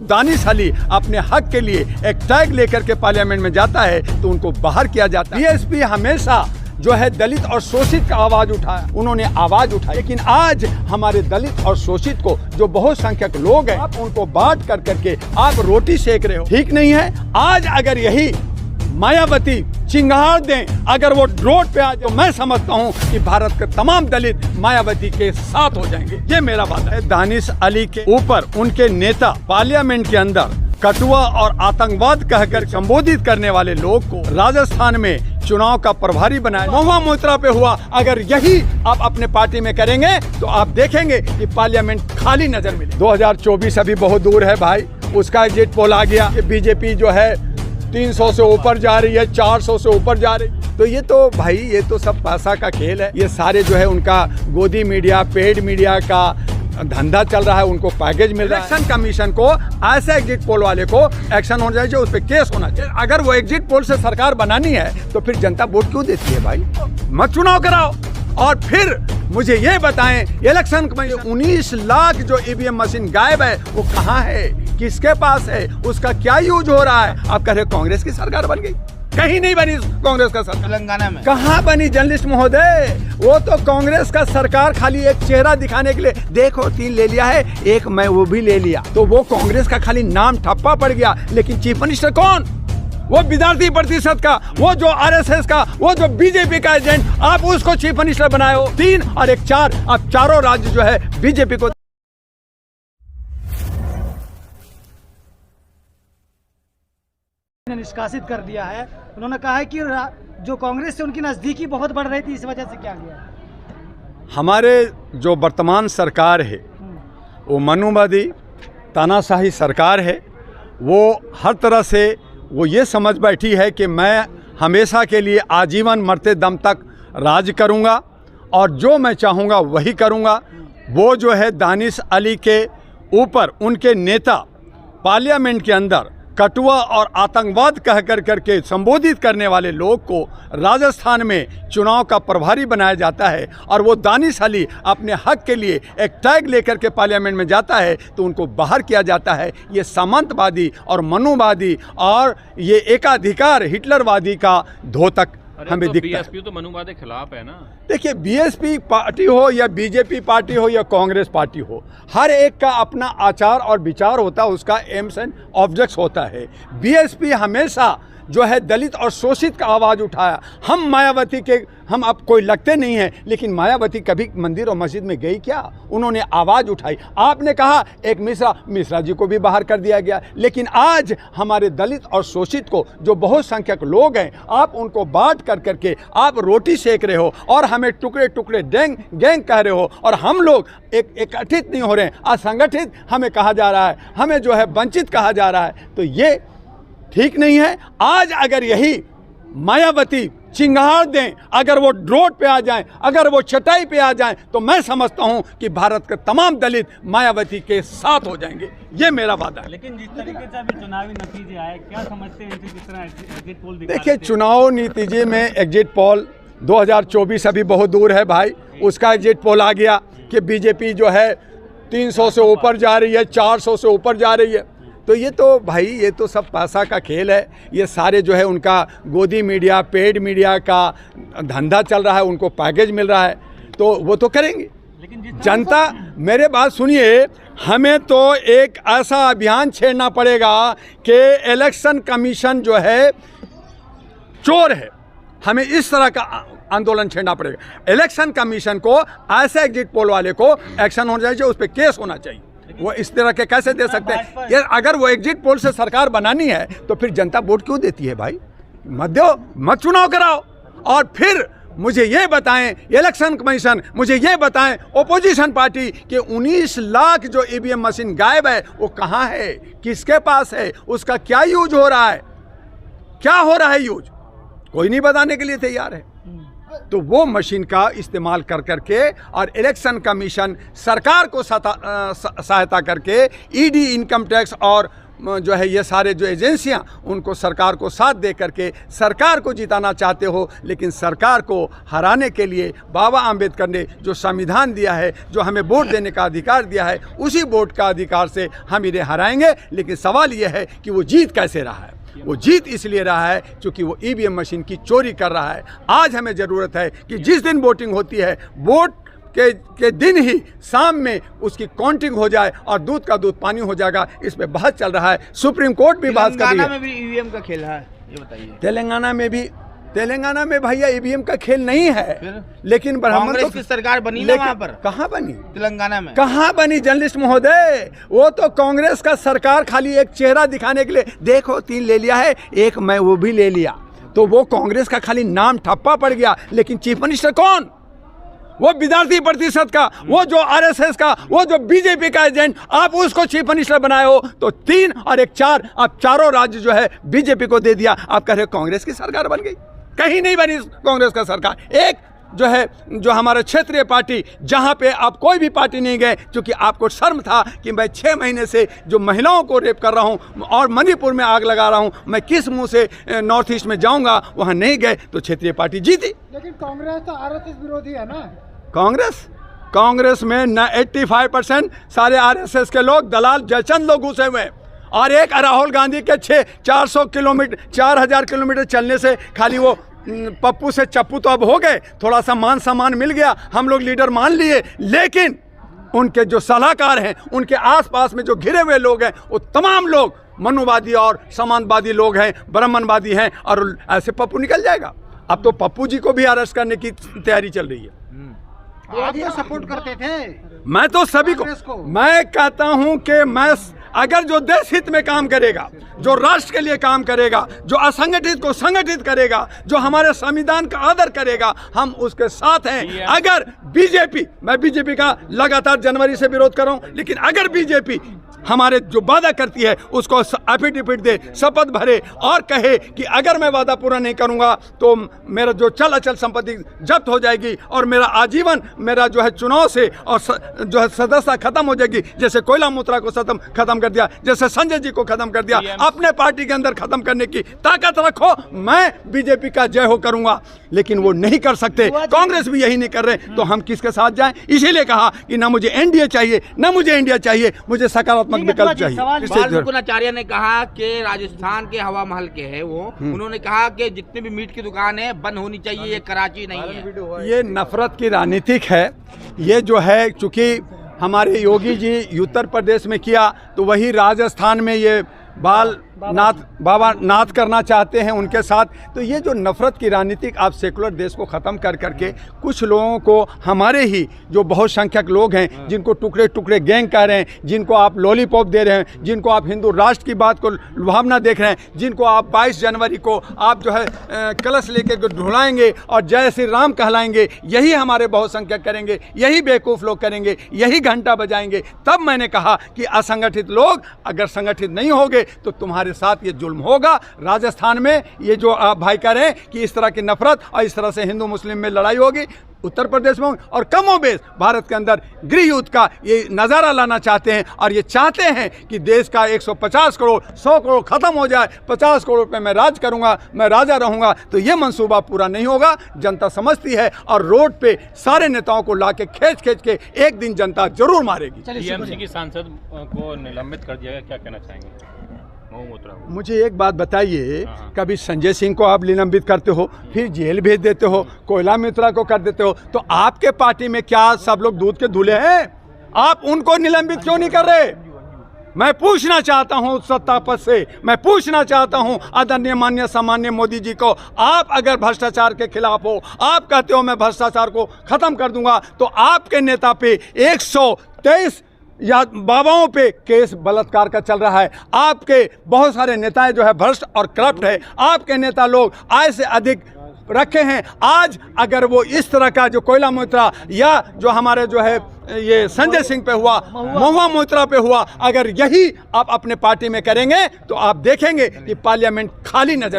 तो दानिश अली अपने हक के लिए एक टैग लेकर के पार्लियामेंट में जाता है तो उनको बाहर किया जाता है। बीएसपी हमेशा जो है दलित और शोषित का आवाज उठाया, उन्होंने आवाज उठाई, लेकिन आज हमारे दलित और शोषित को जो बहुसंख्यक लोग हैं आप उनको बांट कर करके आप रोटी सेक रहे हो, ठीक नहीं है। आज अगर यही मायावती चिंगार दें, अगर वो रोड पे आ, तो मैं समझता हूँ कि भारत के तमाम दलित मायावती के साथ हो जाएंगे, ये मेरा वादा है। दानिश अली के ऊपर उनके नेता पार्लियामेंट के अंदर कटुआ और आतंकवाद कहकर संबोधित करने वाले लोग को राजस्थान में चुनाव का प्रभारी बनाया, महुआ मोइत्रा पे हुआ। अगर यही आप अपने पार्टी में करेंगे तो आप देखेंगे कि पार्लियामेंट खाली नजर मिले। 2024 अभी बहुत दूर है भाई, उसका एग्जिट पोल आ गया कि बीजेपी जो है 300 से ऊपर जा रही है, 400 से ऊपर जा रही। तो ये तो भाई ये तो सब पैसा का खेल है। ये सारे जो है उनका गोदी मीडिया, पेड मीडिया का धंधा चल रहा है, उनको पैकेज मिल रहा है। इलेक्शन कमीशन को ऐसे एग्जिट पोल वाले को एक्शन होना चाहिए, उस पर केस होना चाहिए। अगर वो एग्जिट पोल से सरकार बनानी है तो फिर जनता वोट क्यों देती है भाई? मत चुनाव कराओ। और फिर मुझे ये बताएं, इलेक्शन कमीशन 19 लाख जो ईवीएम मशीन गायब है वो कहाँ है, किसके पास है, उसका क्या यूज हो रहा है? आप कह रहे कांग्रेस की सरकार बन गई, कहीं नहीं बनी कांग्रेस का सरकार। तेलंगाना में कहाँ बनी जर्नलिस्ट महोदय? वो तो कांग्रेस का सरकार खाली एक चेहरा दिखाने के लिए, देखो 3 ले लिया है, एक मैं वो भी ले लिया, तो वो कांग्रेस का खाली नाम ठप्पा पड़ गया। लेकिन चीफ मिनिस्टर कौन? वो विद्यार्थी प्रतिशत का, वो जो आरएसएस का, वो जो बीजेपी का एजेंट, आप उसको चीफ मिनिस्टर बनाए हो। 3 और 1 4, आप चारों राज्य जो है बीजेपी को निष्कासित कर दिया है। उन्होंने कहा है कि जो कांग्रेस से उनकी नजदीकी बहुत बढ़ रही थी, इस वजह से क्या किया? हमारे जो वर्तमान सरकार है वो मनुवादी तानाशाही सरकार है। वो हर तरह से वो ये समझ बैठी है कि मैं हमेशा के लिए आजीवन मरते दम तक राज करूंगा और जो मैं चाहूँगा वही करूंगा। वो जो है दानिश अली के ऊपर उनके नेता पार्लियामेंट के अंदर कटुआ और आतंकवाद कहकर करके संबोधित करने वाले लोग को राजस्थान में चुनाव का प्रभारी बनाया जाता है और वो दानिश अली अपने हक के लिए एक टैग लेकर के पार्लियामेंट में जाता है तो उनको बाहर किया जाता है। ये सामंतवादी और मनुवादी और ये एकाधिकार हिटलरवादी का धोतक हमें तो दिखता है। बीएसपी तो मनुवाद के खिलाफ है ना। देखिए, बीएसपी पार्टी हो या बीजेपी पार्टी हो या कांग्रेस पार्टी हो, हर एक का अपना आचार और विचार होता है, उसका एम्स एंड ऑब्जेक्ट्स होता है। बीएसपी हमेशा जो है दलित और शोषित का आवाज़ उठाया। हम मायावती के हम अब कोई लगते नहीं हैं, लेकिन मायावती कभी मंदिर और मस्जिद में गई क्या? उन्होंने आवाज़ उठाई। आपने कहा एक मिश्रा जी को भी बाहर कर दिया गया, लेकिन आज हमारे दलित और शोषित को जो बहुसंख्यक लोग हैं आप उनको बांट कर करके आप रोटी सेक रहे हो और हमें टुकड़े टुकड़े गैंग कह रहे हो और हम लोग एकत्रित नहीं हो रहे हैं, असंगठित हमें कहा जा रहा है, हमें जो है वंचित कहा जा रहा है। तो ये ठीक नहीं है। आज अगर यही मायावती चिंगार दें, अगर वो रोड पे आ जाएं, अगर वो चटाई पे आ जाएं, तो मैं समझता हूं कि भारत के तमाम दलित मायावती के साथ हो जाएंगे, ये मेरा वादा है। लेकिन जिस तरीके से अभी चुनावी नतीजे आए, क्या समझते हैं किस तरह एग्जिट पोल दिखा देखिए, रहे थे? चुनाव नतीजे में एग्जिट पोल 2024 अभी बहुत दूर है भाई, उसका एग्जिट पोल आ गया कि बीजेपी जो है 300 से ऊपर जा रही है, 400 से ऊपर जा रही है। तो ये तो भाई ये तो सब पैसा का खेल है। ये सारे जो है उनका गोदी मीडिया, पेड मीडिया का धंधा चल रहा है, उनको पैकेज मिल रहा है, तो वो तो करेंगे। लेकिन जनता, मेरे बात सुनिए, हमें तो एक ऐसा अभियान छेड़ना पड़ेगा कि इलेक्शन कमीशन जो है चोर है, हमें इस तरह का आंदोलन छेड़ना पड़ेगा। इलेक्शन कमीशन को ऐसे एग्जिट पोल वाले को एक्शन होना चाहिए, उस पर केस होना चाहिए। वो इस तरह के कैसे दे सकते हैं? यार अगर वो एग्जिट पोल से सरकार बनानी है तो फिर जनता वोट क्यों देती है भाई? मत दो, मत चुनाव कराओ। और फिर मुझे ये बताएं, इलेक्शन कमीशन मुझे ये बताएं, ओपोजिशन पार्टी के 19 लाख जो ईवीएम मशीन गायब है वो कहाँ है, किसके पास है, उसका क्या यूज हो रहा है, क्या हो रहा है यूज? कोई नहीं बताने के लिए तैयार है। तो वो मशीन का इस्तेमाल कर करके और इलेक्शन कमीशन सरकार को सहायता करके ईडी, इनकम टैक्स और जो है ये सारे जो एजेंसियां उनको सरकार को साथ दे करके सरकार को जिताना चाहते हो, लेकिन सरकार को हराने के लिए बाबा आम्बेडकर ने जो संविधान दिया है, जो हमें वोट देने का अधिकार दिया है, उसी वोट का अधिकार से हम इन्हें हराएंगे। लेकिन सवाल ये है कि वो जीत कैसे रहा है। वो जीत इसलिए रहा है क्योंकि वो ईवीएम मशीन की चोरी कर रहा है। आज हमें ज़रूरत है कि जिस दिन वोटिंग होती है, वोट के दिन ही शाम में उसकी काउंटिंग हो जाए और दूध का दूध पानी हो जाएगा। इस पे बहस चल रहा है, सुप्रीम कोर्ट भी बात कर रही है। तेलंगाना में भी ईवीएम का खेल है, ये बताइए। तेलंगाना में भैया ईवीएम का खेल नहीं है, लेकिन कांग्रेस की सरकार बनी ना वहाँ पर। कहाँ बनी? तेलंगाना में कहाँ बनी जर्नलिस्ट महोदय? वो तो कांग्रेस का सरकार खाली एक चेहरा दिखाने के लिए, देखो 3 ले लिया है, एक मैं वो भी ले लिया, तो वो कांग्रेस का खाली नाम ठप्पा पड़ गया। लेकिन चीफ मिनिस्टर कौन? वो विद्यार्थी प्रतिशत का, वो जो आरएसएस का, वो जो बीजेपी का एजेंट, आप उसको चीफ मिनिस्टर बनाए हो। तो 3 और 1 4, आप चारों राज्य जो है बीजेपी को दे दिया। आप कह रहे हो कांग्रेस की सरकार बन गई? कहीं नहीं बनी कांग्रेस का सरकार। एक जो है जो हमारे क्षेत्रीय पार्टी, जहां पे आप कोई भी पार्टी नहीं गए, क्योंकि आपको शर्म था कि मैं 6 महीने से जो महिलाओं को रेप कर रहा हूं और मणिपुर में आग लगा रहा हूं, मैं किस मुंह से नॉर्थ ईस्ट में जाऊंगा? वहां नहीं गए तो क्षेत्रीय पार्टी जीती। लेकिन कांग्रेस तो आरएसएस विरोधी है ना। कांग्रेस में न 85% सारे आरएसएस के लोग, दलाल जयचंद लोग घुसे हुए हैं। और एक राहुल गांधी के 400 किलोमीटर चलने से खाली वो पप्पू से चप्पू तो अब हो गए, थोड़ा सा मान सम्मान मिल गया, हम लोग लीडर मान लिए। लेकिन उनके जो सलाहकार हैं, उनके आसपास में जो घिरे हुए लोग हैं, वो तमाम लोग मनुवादी और समाजवादी लोग हैं, ब्राह्मणवादी हैं। और ऐसे पप्पू निकल जाएगा। अब तो पप्पू जी को भी अरेस्ट करने की तैयारी चल रही है। आप तो सपोर्ट करते थे। मैं तो सभी को मैं कहता हूं कि मैं अगर जो देश हित में काम करेगा, जो राष्ट्र के लिए काम करेगा, जो असंगठित को संगठित करेगा, जो हमारे संविधान का आदर करेगा, हम उसके साथ हैं। अगर मैं बीजेपी का लगातार जनवरी से विरोध कर रहा हूं, लेकिन अगर बीजेपी हमारे जो वादा करती है उसको एफिडेविट दे, शपथ भरे और कहे कि अगर मैं वादा पूरा नहीं करूंगा तो मेरा जो चल अचल संपत्ति जब्त हो जाएगी और मेरा आजीवन, मेरा जो है चुनाव से और जो है सदस्यता खत्म हो जाएगी। जैसे कोयला मुत्रा को खत्म कर दिया, जैसे संजय जी को खत्म कर दिया, अपने पार्टी के अंदर खत्म करने की ताकत रखो। मैं बीजेपी का जय हो करूंगा, लेकिन वो नहीं कर सकते, कांग्रेस भी यही नहीं कर रहे, तो हम किसके साथ जाएं? इसीलिए कहा कि ना मुझे एनडीए चाहिए, ना मुझे इंडिया चाहिए, मुझे सकारात्मक विकल्प चाहिए। बाल आचार्य ने कहा कि राजस्थान के हवा महल के है वो, उन्होंने कहा कि जितने भी मीट की दुकान है बंद होनी चाहिए, ये कराची नहीं है। ये नफरत की राजनीतिक है। ये जो है, चूंकि हमारे योगी जी उत्तर प्रदेश में किया, तो वही राजस्थान में ये बाबा नाथ करना चाहते हैं उनके साथ। तो ये जो नफरत की राजनीतिक, आप सेकुलर देश को ख़त्म कर करके कुछ लोगों को, हमारे ही जो बहुसंख्यक लोग हैं, जिनको टुकड़े टुकड़े गैंग कह रहे हैं, जिनको आप लॉलीपॉप दे रहे हैं, जिनको आप हिंदू राष्ट्र की बात को लुभावना देख रहे हैं, जिनको आप 22 जनवरी को आप जो है कलश लेके ढुलाएंगे और जय श्री राम कहलाएंगे, यही हमारे बहुसंख्यक करेंगे, यही बेवकूफ़ लोग करेंगे, यही घंटा बजाएंगे। तब मैंने कहा कि असंगठित लोग अगर संगठित नहीं होंगे तो तुम्हारे साथ ये जुल्म होगा। राजस्थान में ये जो आप भाई कह रहे हैं कि इस तरह की नफरत और इस तरह से हिंदू मुस्लिम में लड़ाई होगी, उत्तर प्रदेश में और कमोबेश भारत के अंदर गृह युद्ध का ये नज़ारा लाना चाहते हैं। और ये चाहते हैं कि देश का 150 करोड़ 100 करोड़ ख़त्म हो जाए, 50 करोड़ पे मैं राज करूंगा, मैं राजा रहूंगा। तो ये मंसूबा पूरा नहीं होगा, जनता समझती है। और रोड पे सारे नेताओं को ला के खींच के एक दिन जनता जरूर मारेगी। टीएमसी की सांसद को निलंबित कर दिया गया, क्या कहना चाहेंगे? मुझे एक बात बताइए, कभी संजय सिंह को आप निलंबित करते हो, फिर जेल भेज देते हो, कोयला मित्रा को कर देते हो, तो आपके पार्टी में क्या सब लोग दूध के धुले हैं? आप उनको निलंबित क्यों नहीं कर रहे? मैं पूछना चाहता हूं सत्ता पद से, मैं पूछना चाहता हूं आदरणीय माननीय सामान्य मोदी जी को, आप अगर भ्रष्टाचार के खिलाफ हो, आप कहते हो मैं भ्रष्टाचार को खत्म कर दूंगा, तो आपके नेता पे 123 या बाबाओं पे केस बलात्कार का चल रहा है। आपके बहुत सारे नेताएं जो है भ्रष्ट और करप्ट है। आपके नेता लोग आय से अधिक रखे हैं। आज अगर वो इस तरह का जो कोयला मोइत्रा या जो हमारे जो है ये संजय सिंह पे हुआ, महुआ मोइत्रा पे हुआ, अगर यही आप अपने पार्टी में करेंगे तो आप देखेंगे कि पार्लियामेंट खाली नजर